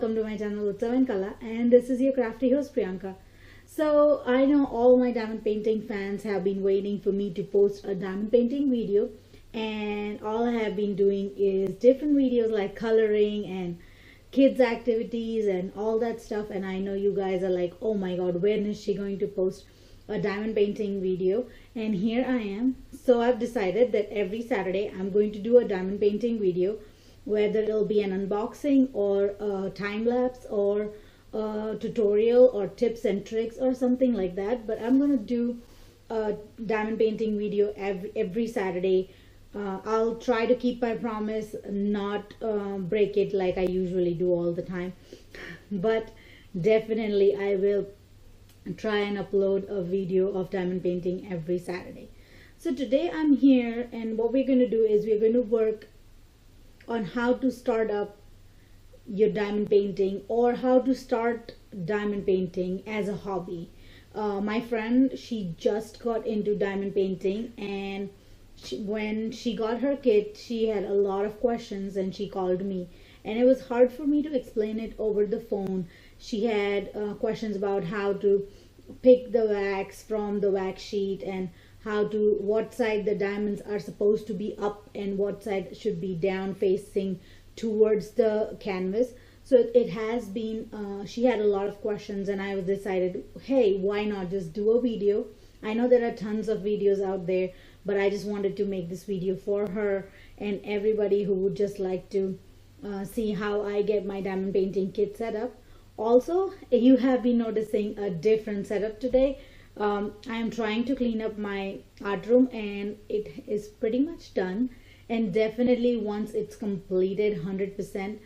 welcome to my channel Utsav and Kala, and this is your crafty host Priyanka. So I know all my diamond painting fans have been waiting for me to post a diamond painting video, and all I have been doing is different videos like coloring and kids activities and all that stuff. And I know you guys are like, oh my god, when is she going to post a diamond painting video? And here I am. So I've decided that every Saturday I'm going to do a diamond painting video, whether it'll be an unboxing or a time lapse or a tutorial or tips and tricks or something like that. But I'm going to do a diamond painting video every Saturday. I'll try to keep my promise, not break it like I usually do all the time, but definitely I will try and upload a video of diamond painting every Saturday. So today I'm here, and what we're going to do is we're going to work on how to start up your diamond painting, or how to start diamond painting as a hobby. My friend, she just got into diamond painting, and when she got her kit, she had a lot of questions, and she called me, and it was hard for me to explain it over the phone. She had questions about how to pick the wax from the wax sheet, and what side the diamonds are supposed to be up and what side should be down facing towards the canvas. So it has been she had a lot of questions, and I decided, hey, why not just do a video? I know there are tons of videos out there, but I just wanted to make this video for her and everybody who would just like to see how I get my diamond painting kit set up. Also, you have been noticing a different setup today. I am trying to clean up my art room, and it is pretty much done, and definitely once it's completed 100%,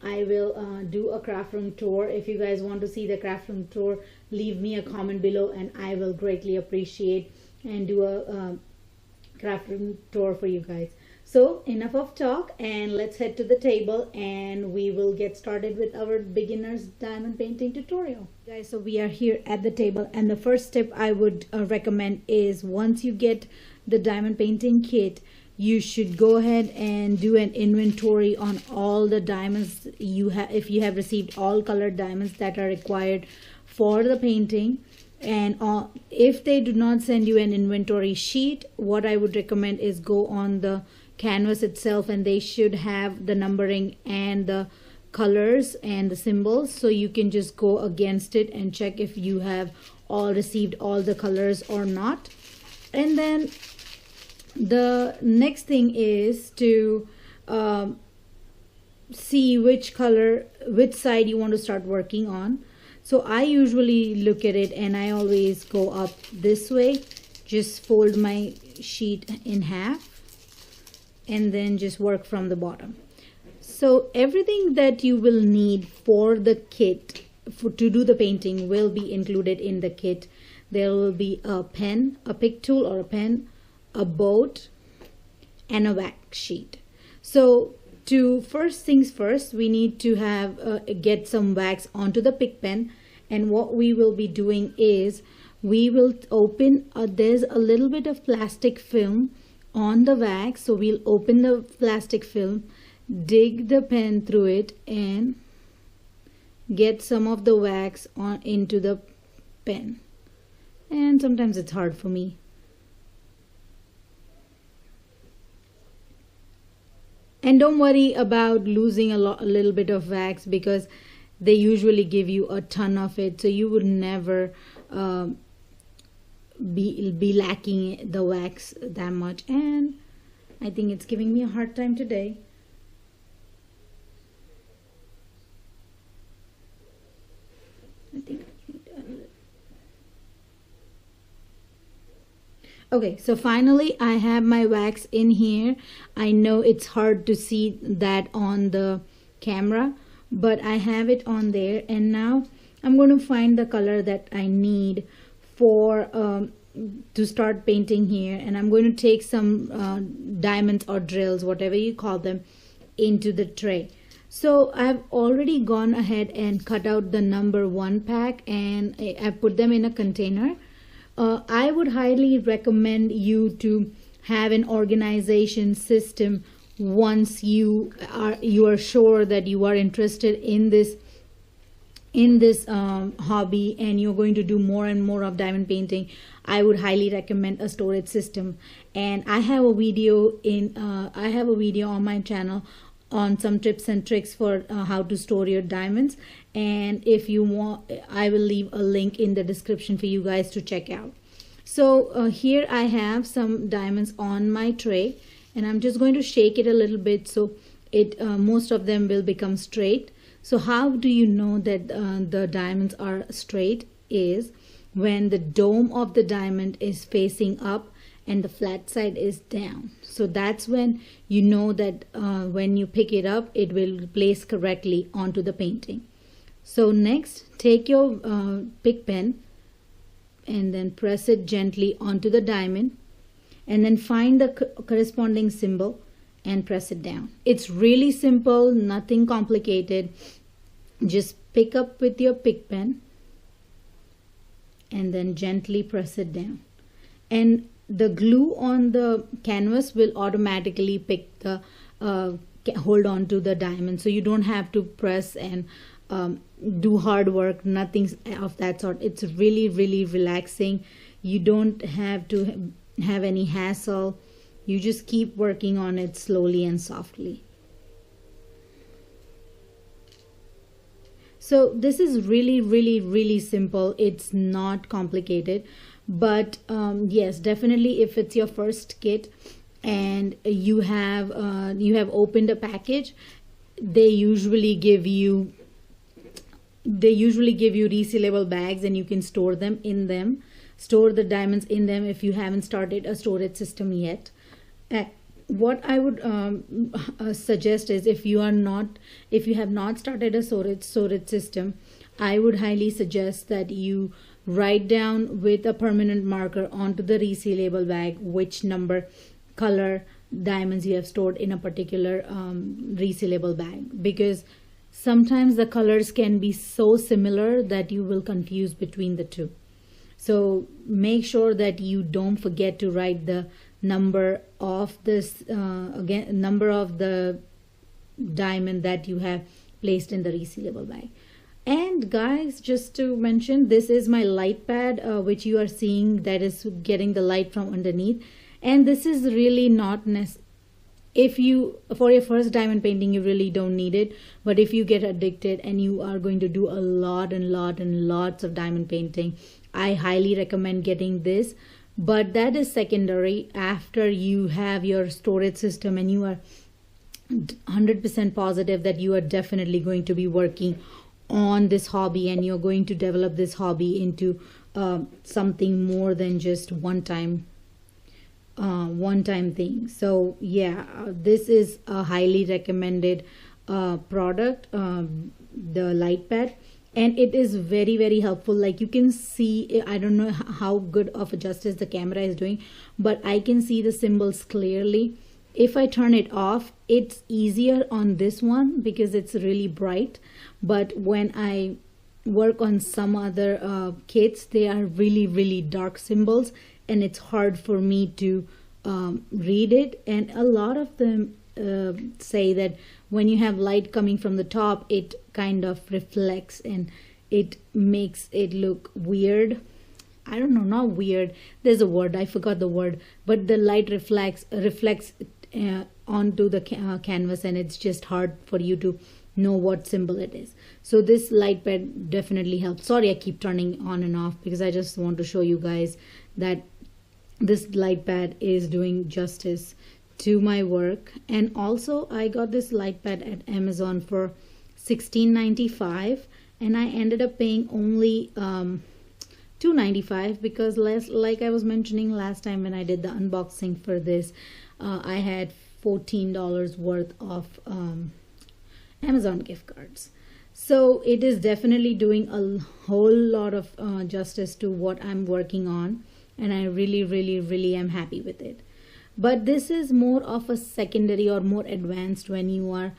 I will do a craft room tour. If you guys want to see the craft room tour, leave me a comment below, and I will greatly appreciate and do a craft room tour for you guys. So enough of talk, and let's head to the table and we will get started with our beginner's diamond painting tutorial. Guys, so we are here at the table, and the first tip I would recommend is, once you get the diamond painting kit, you should go ahead and do an inventory on all the diamonds you have, if you have received all colored diamonds that are required for the painting. And if they do not send you an inventory sheet, what I would recommend is go on the canvas itself, and they should have the numbering and the colors and the symbols, so you can just go against it and check if you have all received all the colors or not. And then the next thing is to see which side you want to start working on. So I usually look at it, and I always go up this way, just fold my sheet in half, and then just work from the bottom. So everything that you will need for the kit to do the painting will be included in the kit. There will be a pen, a pick tool or a pen, a boat, and a wax sheet. So first things first, we need to have get some wax onto the pick pen. And what we will be doing is, we will open there's a little bit of plastic film on the wax, so we'll open the plastic film, dig the pen through it, and get some of the wax into the pen. And sometimes it's hard for me. And don't worry about losing a little bit of wax, because they usually give you a ton of it, so you would never be lacking the wax that much. And I think it's giving me a hard time today. Okay, so finally I have my wax in here. I know it's hard to see that on the camera, but I have it on there. And now I'm going to find the color that I need for to start painting here, and I'm going to take some diamonds or drills, whatever you call them, into the tray. So I've already gone ahead and cut out the number 1 pack, and I put them in a container. I would highly recommend you to have an organization system once you are sure that you are interested in this in this hobby and you're going to do more and more of diamond painting, I would highly recommend a storage system. And I have a video on my channel on some tips and tricks for how to store your diamonds, and if you want, I will leave a link in the description for you guys to check out. So here I have some diamonds on my tray, and I'm just going to shake it a little bit so it most of them will become straight. So how do you know that the diamonds are straight? Is when the dome of the diamond is facing up and the flat side is down. So that's when you know that when you pick it up, it will place correctly onto the painting. So next, take your pick pen and then press it gently onto the diamond, and then find the corresponding symbol and press it down. It's really simple, nothing complicated. Just pick up with your pick pen and then gently press it down, and the glue on the canvas will automatically pick the hold on to the diamond, so you don't have to press and do hard work, nothing of that sort. It's really relaxing. You don't have to have any hassle. You just keep working on it slowly and softly. So this is really simple. It's not complicated, but yes, definitely if it's your first kit and you have opened a package, they usually give you resealable bags, and you can store the diamonds in them if you haven't started a storage system yet. What I would suggest is, if you have not started a storage system, I would highly suggest that you write down with a permanent marker onto the resealable bag which number, color diamonds you have stored in a particular resealable bag, because sometimes the colors can be so similar that you will confuse between the two. So make sure that you don't forget to write the number of this number of the diamond that you have placed in the resealable bag. And guys, just to mention, this is my light pad which you are seeing, that is getting the light from underneath. And this is really not necessary. For your first diamond painting, you really don't need it, but if you get addicted and you are going to do a lot and lots of diamond painting, I highly recommend getting this. But that is secondary. After you have your storage system and you are 100% positive that you are definitely going to be working on this hobby and you're going to develop this hobby into something more than just one time thing. So yeah, this is a highly recommended product, the light pad. And it is very helpful. Like you can see, I don't know how good of a justice the camera is doing, but I can see the symbols clearly. If I turn it off, it's easier on this one because it's really bright, but when I work on some other kits, they are really dark symbols and it's hard for me to read it. And a lot of them say that when you have light coming from the top, it kind of reflects and it makes it look weird. I don't know, not weird, there's a word, I forgot the word, but the light reflects onto the canvas, and it's just hard for you to know what symbol it is. So this light pad definitely helps. Sorry, I keep turning on and off because I just want to show you guys that this light pad is doing justice to my work. And also I got this light pad at Amazon for $16.95, and I ended up paying only $2.95 because like I was mentioning last time when I did the unboxing for this, I had $14 worth of Amazon gift cards. So it is definitely doing a whole lot of justice to what I'm working on, and I really am happy with it. But this is more of a secondary or more advanced when you are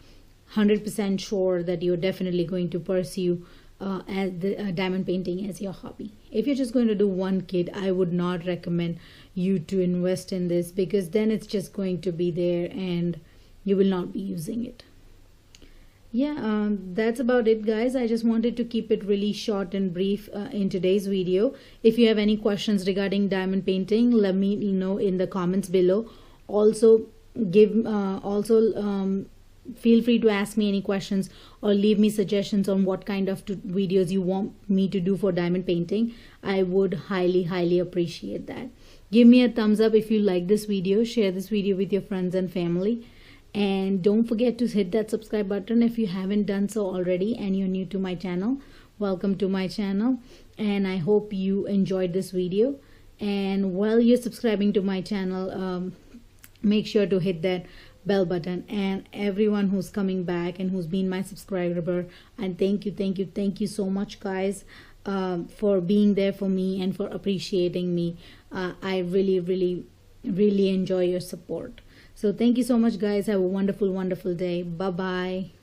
100% sure that you're definitely going to pursue as the diamond painting as your hobby. If you're just going to do one kit, I would not recommend you to invest in this, because then it's just going to be there and you will not be using it. yeah, that's about it, guys. I just wanted to keep it really short and brief in today's video. If you have any questions regarding diamond painting, let me know in the comments below. Also, feel free to ask me any questions or leave me suggestions on what kind of videos you want me to do for diamond painting. I would highly appreciate that. Give me a thumbs up if you like this video. Share this video with your friends and family. And don't forget to hit that subscribe button if you haven't done so already and you're new to my channel. Welcome to my channel, and I hope you enjoyed this video. And while you're subscribing to my channel, make sure to hit that bell button. And everyone who's coming back and who's been my subscriber, and thank you so much, guys, for being there for me and for appreciating me. I really enjoy your support. So thank you so much, guys. Have a wonderful day. Bye bye.